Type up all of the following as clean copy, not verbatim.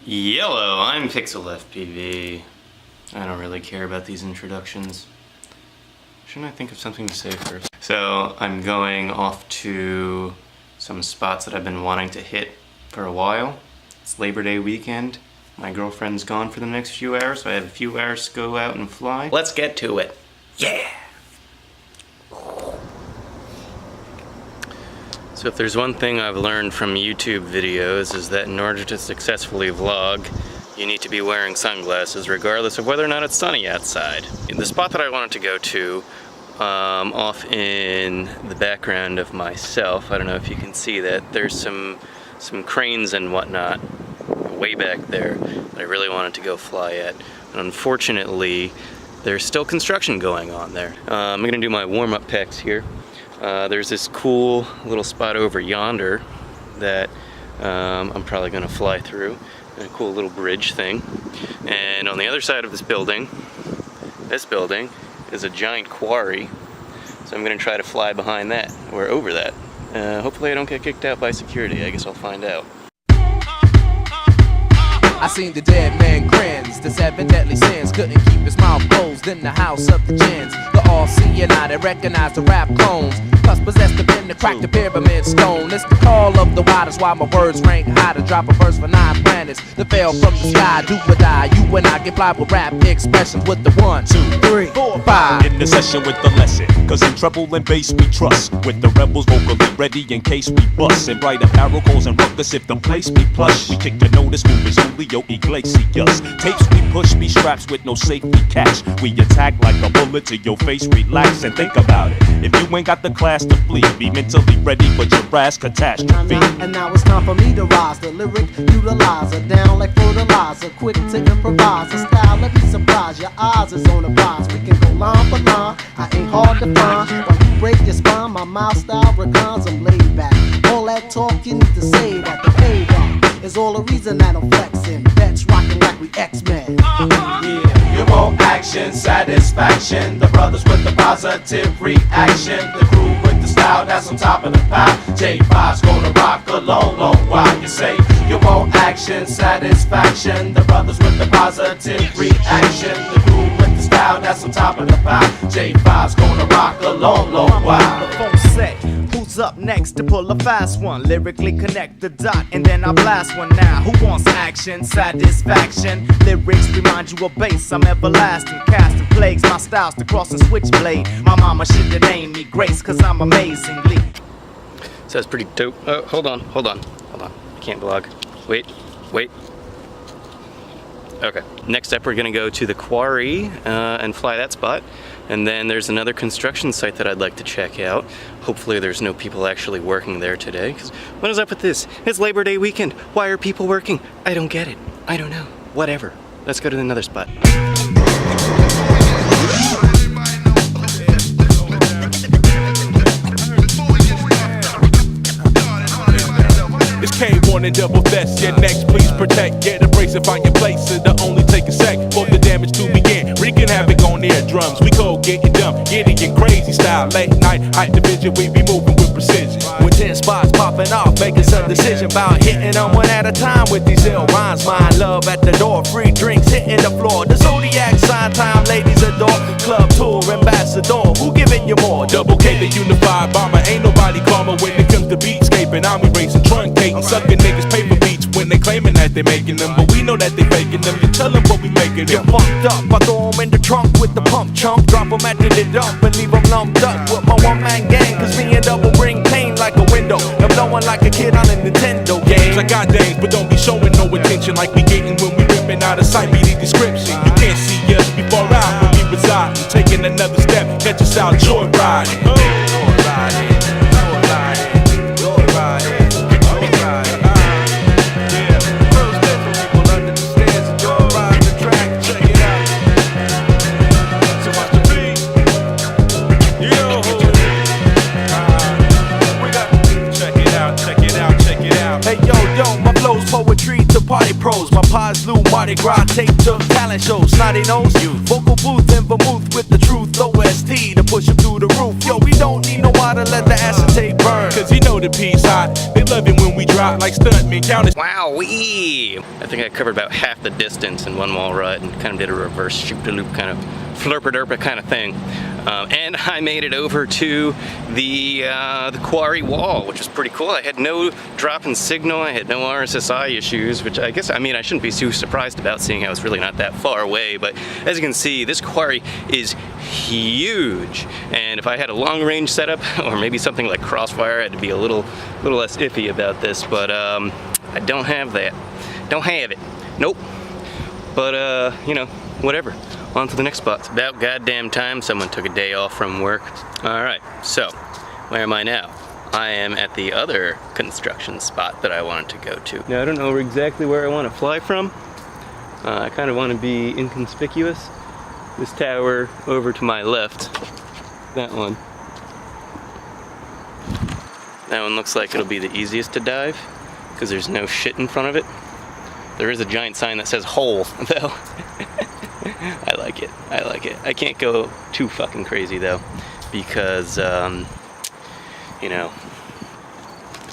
Yellow, I'm Pixel FPV. I don't really care about these introductions. Shouldn't I think of something to say first? So I'm going off to some spots that I've been wanting to hit for a while. It's Labor Day weekend. My girlfriend's gone for the next few hours, so I have a few hours to go out and fly. Let's get to it. Yeah! So if there's one thing I've learned from YouTube videos is that in order to successfully vlog, you need to be wearing sunglasses regardless of whether or not it's sunny outside. The spot that I wanted to go to, off in the background of myself, I don't know if you can see that, there's some cranes and whatnot way back there that I really wanted to go fly at. And unfortunately, there's still construction going on there. I'm gonna do my warm-up packs here. There's this cool little spot over yonder that I'm probably going to fly through, and a cool little bridge thing. And on the other side of this building is a giant quarry, so I'm going to try to fly behind that, or over that. Hopefully I don't get kicked out by security. I guess I'll find out. I seen the dead man grins, the 7 deadly sins. Couldn't keep his mouth closed in the house of the gins. The all-seeing eye that recognize the rap clones. Plus possessed the pen to crack the pyramid stone. It's the call of the wild, that's why my words rank high. To drop a verse for 9 planets that fell from the sky. Do or die, you and I get fly with rap expressions with the 1, 2, 3, 4, 5. In the session with the lesson, cause in treble and bass we trust. With the rebels vocally ready in case we bust. And bright apparel calls and ruckus if the place be plush. We kick the notice, movers only. Iglesias. Tapes we push, be straps with no safety catch. We attack like a bullet to your face, relax and think about it. If you ain't got the class to flee, be mentally ready for your ass catastrophe. And now it's time for me to rise, the lyric utilizer, down like fertilizer, quick to improvise. A style, let me surprise, your eyes is on the rise. We can go line for line, I ain't hard to find. While you break your spine, my mouth style reclines, I'm laid back. All that talk you need to say that the payback is all the reason that I'm flexing. Vets rocking like we X-Men. Yeah, you want action, satisfaction. The brothers with the positive reaction. The crew with the style that's on top of the pile. J5's gonna rock a long, long while. You say you want action, satisfaction. The brothers with the positive reaction. The crew with the style that's on top of the pile. J5's gonna rock a long, long while. The phone say, who's up next to pull a fast one? Lyrically connect the dot and then I blast one now. Who wants action, satisfaction? Lyrics remind you of bass, I'm everlasting. Casting plagues, my style's the cross and switchblade. My mama should've named me Grace, cause I'm amazingly. So that's pretty dope. Oh, hold on. I can't vlog. Wait. Okay, next up we're gonna go to the Quarry and fly that spot. And then there's another construction site that I'd like to check out. Hopefully there's no people actually working there today. Because what is up with this? It's Labor Day weekend. Why are people working? I don't get it. I don't know. Whatever. Let's go to another spot. It's K1 and double vest. Get next, please protect. Get a brace and find your place. It'll only take a sec for the damage to begin. Wreaking havoc on eardrums. We cold, getting dumb, getting crazy style. Late night, height division, we be moving with precision. With 10 spots popping off, making some decision about hitting them one at a time with these ill rhymes. Mine love at the door, free drinks hitting the floor. The zodiac sign time, ladies adore. Club tour ambassador, who giving you more? Double K, the unified bomber. Ain't nobody calmer when it comes to beatscaping. I'm erasing, truncating, sucking niggas paper beats when they claiming that they making them, but we know that they faking them. You tell them what we making them. Get pumped up, I throw them in the trunk with the pump chunk. Drop them at the dump and leave them lumped up with my one-man gang. Cause me and double bring pain like a window. I'm blowing like a kid on a Nintendo game. I got days, but don't be showing no attention like we getting when we ripping out of sight. Be the description. You can't see us before out when we reside. Taking another step, catch us out joyriding. Hey yo, my flow's poetry to party pros. My pods Lou Mardi Gras tape to talent shows. Snotty nose, vocal booth and vermouth with the truth. OST to push 'em through the roof. Yo, we don't need no water, let the acetate burn. Cause you know the P's hot. They love it when we drop like stuntmen. Count it. Wowee! I think I covered about half the distance in one wall rut and kind of did a reverse shoot-a-loop kind of flurpa-derpa kind of thing. And I made it over to the Quarry wall, which was pretty cool. I had no drop in signal, I had no RSSI issues, which I guess, I mean, I shouldn't be too surprised about seeing how it's really not that far away, but as you can see, this quarry is huge. And if I had a long range setup, or maybe something like Crossfire, I had to be a little less iffy about this, but I don't have that. Don't have it. Nope. But, you know, whatever. On to the next spot. It's about goddamn time someone took a day off from work. Alright, so, where am I now? I am at the other construction spot that I wanted to go to. Now, I don't know exactly where I want to fly from. I kind of want to be inconspicuous. This tower over to my left. That one. That one looks like it'll be the easiest to dive, because there's no shit in front of it. There is a giant sign that says hole, though. I like it. I like it. I can't go too fucking crazy though, because you know,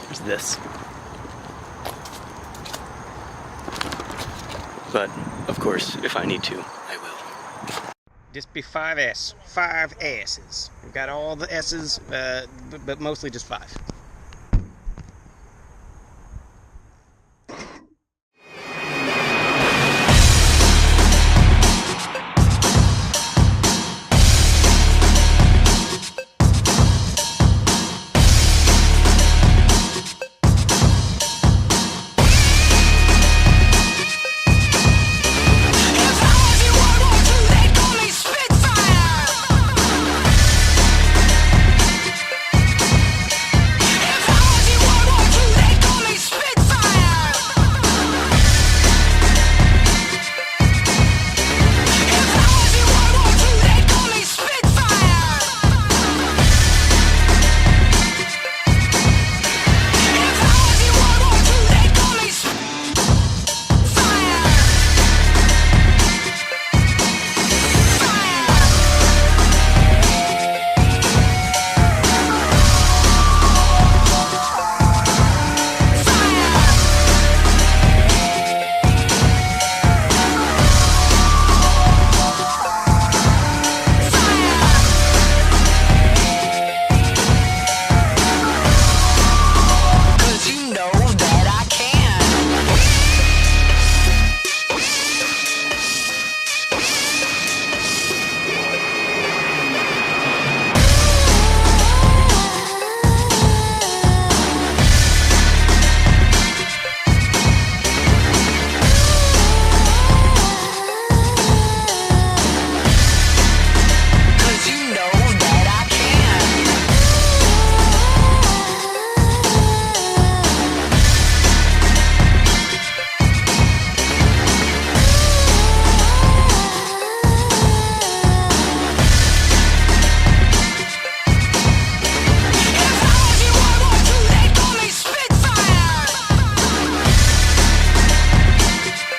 there's this. But of course, if I need to, I will. Just be 5S, 5 S's. We've got all the S's, but mostly just 5.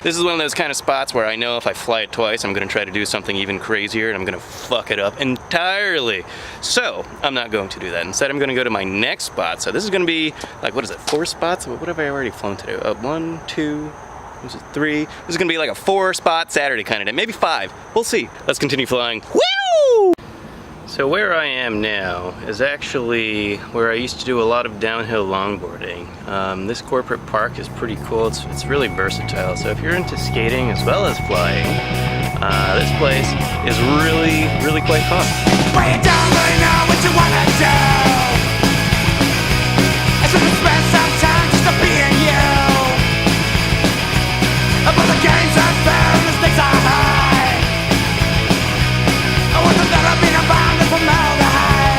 This is one of those kind of spots where I know if I fly it twice, I'm going to try to do something even crazier and I'm going to fuck it up entirely. So, I'm not going to do that. Instead, I'm going to go to my next spot. So this is going to be, like, what is it, 4 spots? What have I already flown today? 1, 2, this is 3. This is going to be like a 4-spot Saturday kind of day. Maybe 5. We'll see. Let's continue flying. Woo! So where I am now is actually where I used to do a lot of downhill longboarding. This corporate park is pretty cool. It's really versatile. So if you're into skating as well as flying, this place is really quite fun. Why you don't really know what you wanna do? I should have spent some time just to be in you. But the games are fair and the stakes are high. I wonder that I've been abound from formaldehyde.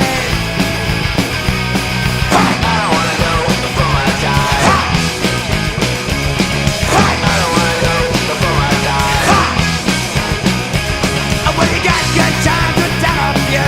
I don't wanna go before I die. I don't wanna go before I die. When you got good time, good time of you.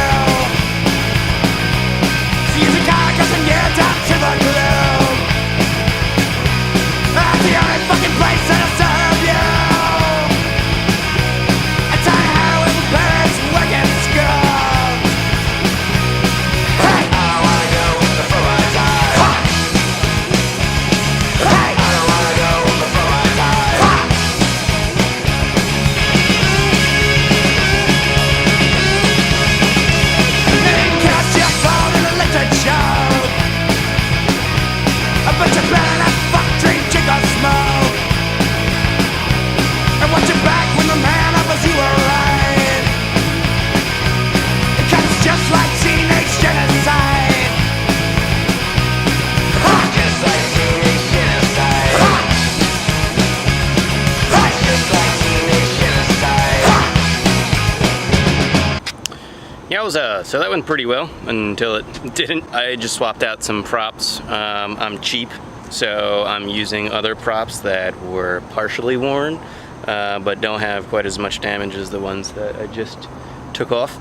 Yowza! So that went pretty well until it didn't. I just swapped out some props. I'm cheap, so I'm using other props that were partially worn, but don't have quite as much damage as the ones that I just took off.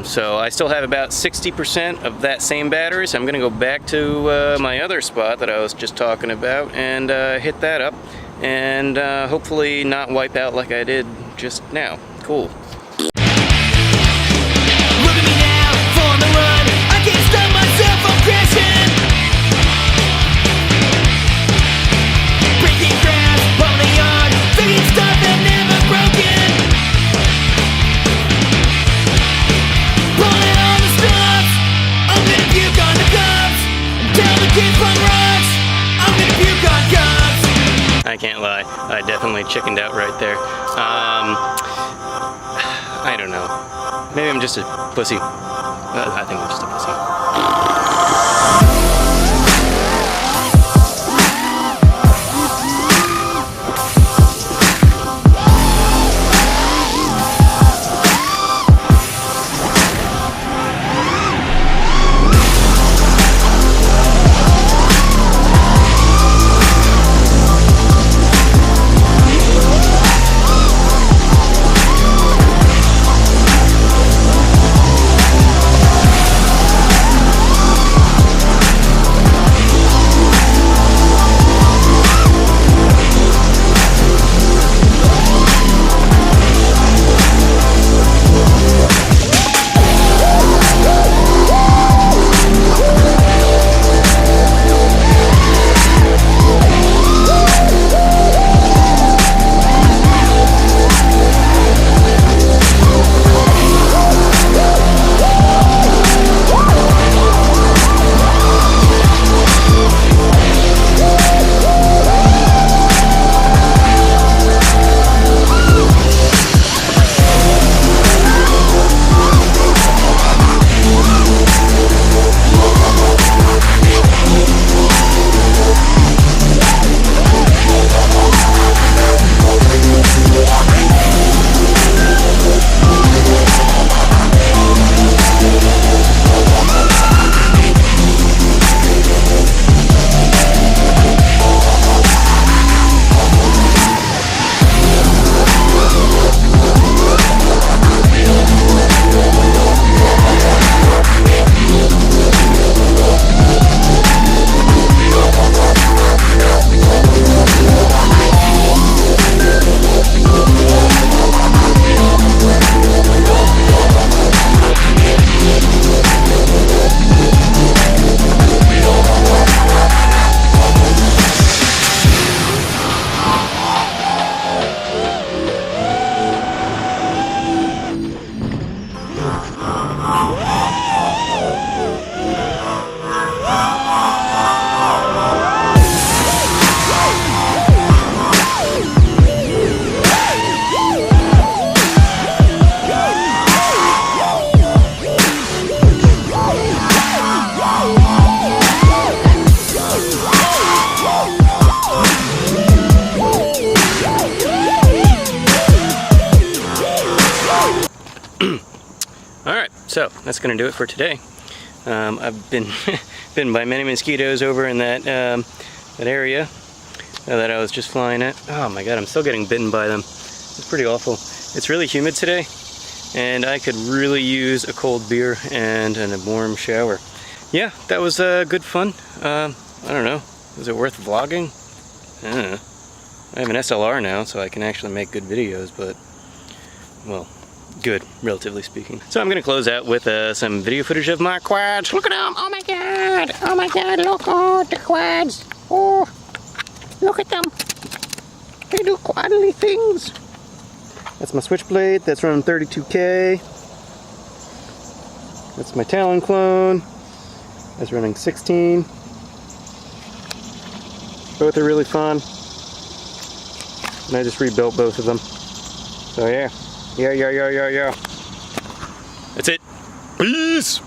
So I still have about 60% of that same battery, so I'm gonna go back to my other spot that I was just talking about and hit that up and hopefully not wipe out like I did just now. Cool. Look at me now, on the run. I can't stop myself from crashing. Breaking grass, on the yard, fixing stuff that never broken. Pulling on the stops, I'm gonna puke on the cops. Tell the kids from rocks, I'm gonna puke on cops. I can't lie, I definitely chickened out right there. I don't know. Maybe I'm just a pussy. I think I'm just a pussy. Alright, so that's gonna do it for today. I've been bitten by many mosquitoes over in that that area that I was just flying at. Oh my god, I'm still getting bitten by them. It's pretty awful. It's really humid today, and I could really use a cold beer and a warm shower. Yeah, that was good fun. I don't know, was it worth vlogging? I don't know. I have an SLR now, so I can actually make good videos, but, well, good, relatively speaking. So I'm gonna close out with some video footage of my quads. Look at them! Oh my god! Oh my god, look at the quads! Oh, look at them! They do quadly things! That's my switchblade, that's running 32K. That's my Talon clone. That's running 16. Both are really fun. And I just rebuilt both of them. So yeah. Yeah. That's it. Peace!